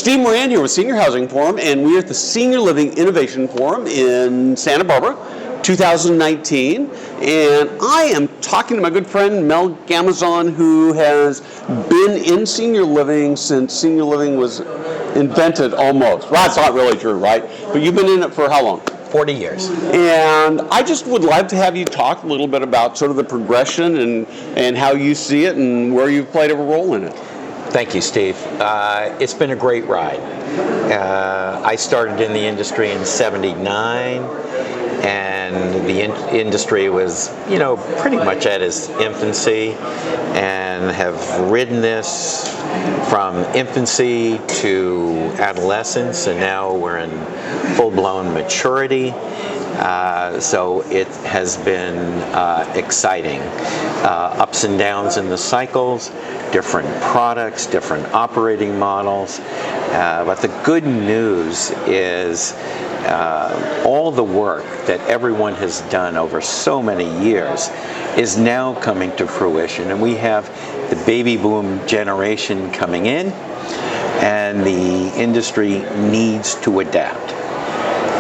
Steve Moran here with Senior Housing Forum, and we're at the Senior Living Innovation Forum in Santa Barbara, 2019. And I am talking to my good friend Mel Gamzon, who has been in senior living since senior living was invented almost. Well, that's not really true, right? But you've been in it for how long? 40 years. And I just would love to have you talk a little bit about sort of the progression and how you see it and where you've played a role in it. Thank you, Steve. It's been a great ride. I started in the industry in '79, and the industry was, pretty much at its infancy, and have ridden this from infancy to adolescence, and now we're in full-blown maturity. So it has been exciting. Ups and downs in the cycles, different products, different operating models. But the good news is all the work that everyone has done over so many years is now coming to fruition. And we have the baby boom generation coming in, and the industry needs to adapt.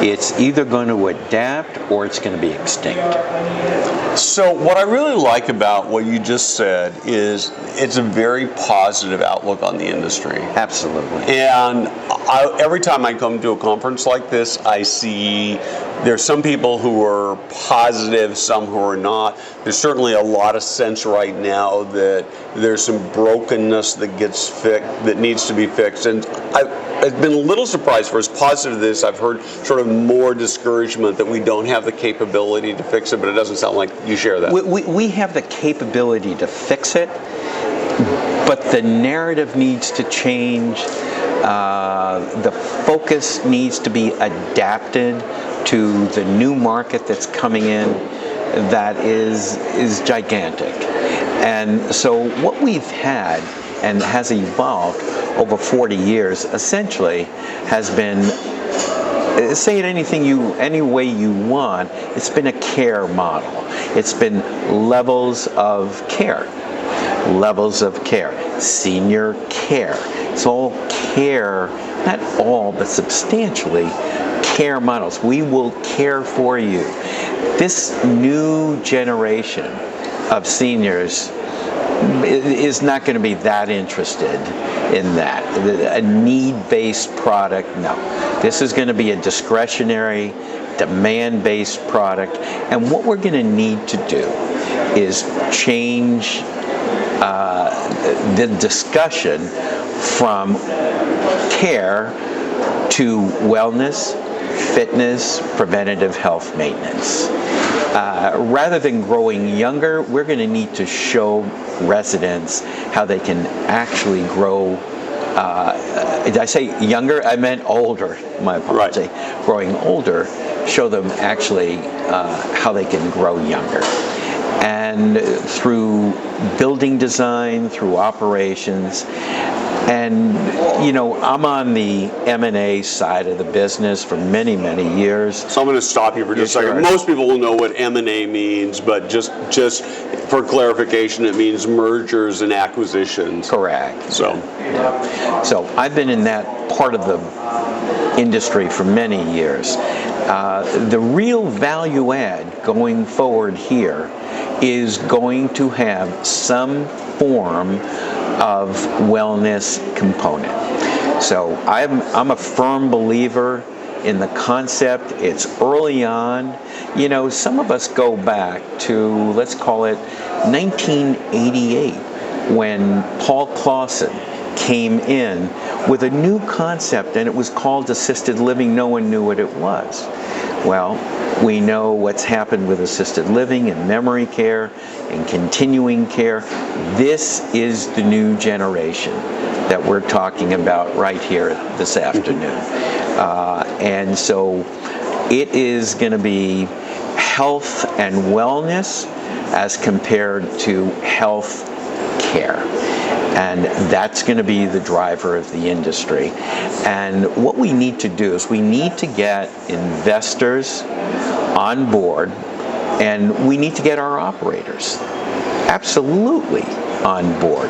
It's either going to adapt or it's going to be extinct. So what I really like about what you just said is it's a very positive outlook on the industry. Absolutely. And every time I come to a conference like this, I see there's some people who are positive, some who are not. There's certainly a lot of sense right now that there's some brokenness that gets fixed, that needs to be fixed. And I've been a little surprised for as positive as this. I've heard sort of more discouragement that we don't have the capability to fix it, but it doesn't sound like you share that. We have the capability to fix it, but the narrative needs to change. The focus needs to be adapted to the new market that's coming in that is gigantic. And so what we've had and has evolved over 40 years essentially has been, say it any way you want, it's been a care model. It's been levels of care. Senior care. It's all care, not all, but substantially care models. We will care for you. This new generation of seniors is not going to be that interested in that. A need-based product, no. This is going to be a discretionary, demand-based product. And what we're going to need to do is change the discussion from care to wellness, fitness, preventative health maintenance. Rather than growing younger, we're going to need to show residents how they can actually grow. Did I say younger? I meant older. My apology. Right. Growing older, show them actually how they can grow younger. And through building design, through operations, and I'm on the M&A side of the business for many, many years. So I'm going to stop you for just a second. Most people will know what M&A means, but just for clarification, it means mergers and acquisitions. Correct. So, yeah. So I've been in that part of the industry for many years. The real value add going forward here is going to have some form of wellness component. So I'm a firm believer in the concept. It's early on. Some of us go back to, let's call it 1988, when Paul Clausen came in with a new concept, and it was called assisted living. No one knew what it was. Well, we know what's happened with assisted living and memory care and continuing care. This is the new generation that we're talking about right here this afternoon. And so it is going to be health and wellness as compared to health care. And that's going to be the driver of the industry. And what we need to do is we need to get investors on board, and we need to get our operators absolutely on board.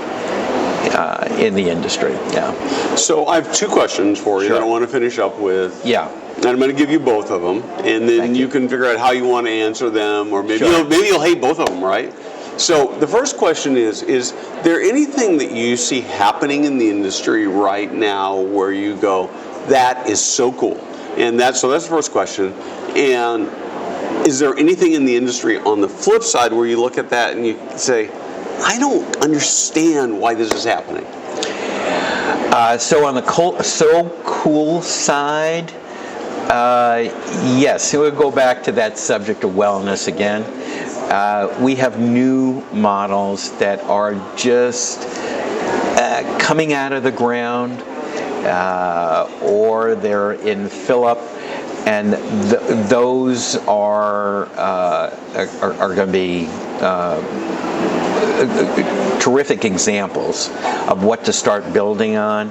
in the industry. Yeah. So I have two questions for you Sure. that I want to finish up with. Yeah. And I'm going to give you both of them, and then Thank you you. can figure out how you want to answer them, or maybe Sure. maybe you'll hate both of them, right? So the first question is there anything that you see happening in the industry right now where you go, that is so cool? And that's the first question. And is there anything in the industry on the flip side where you look at that and you say, I don't understand why this is happening? So on the cool side, yes, it would go back to that subject of wellness again. We have new models that are just coming out of the ground, or they're in fill-up, and those are going to be terrific examples of what to start building on.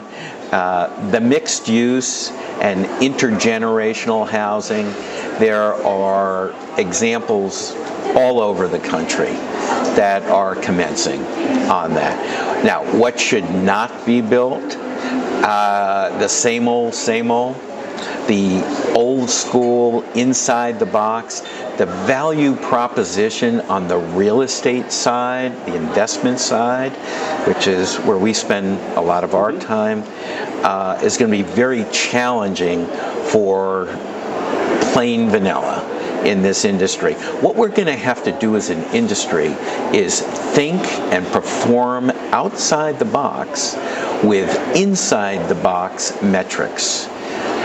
The mixed use and intergenerational housing, there are examples all over the country that are commencing on that. Now, what should not be built? The same old, the old school, inside the box. The value proposition on the real estate side, the investment side, which is where we spend a lot of our time, is going to be very challenging for plain vanilla in this industry. What we're going to have to do as an industry is think and perform outside the box with inside the box metrics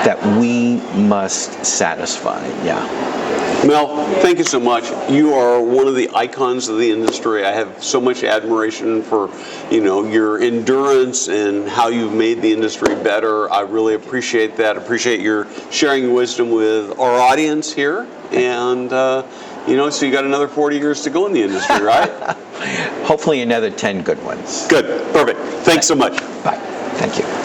that we must satisfy. Yeah. Mel, thank you so much. You are one of the icons of the industry. I have so much admiration for, your endurance and how you've made the industry better. I really appreciate that. Appreciate your sharing wisdom with our audience here. And, so you got another 40 years to go in the industry, right? Hopefully another 10 good ones. Good. Perfect. Thanks so much. Bye. Thank you.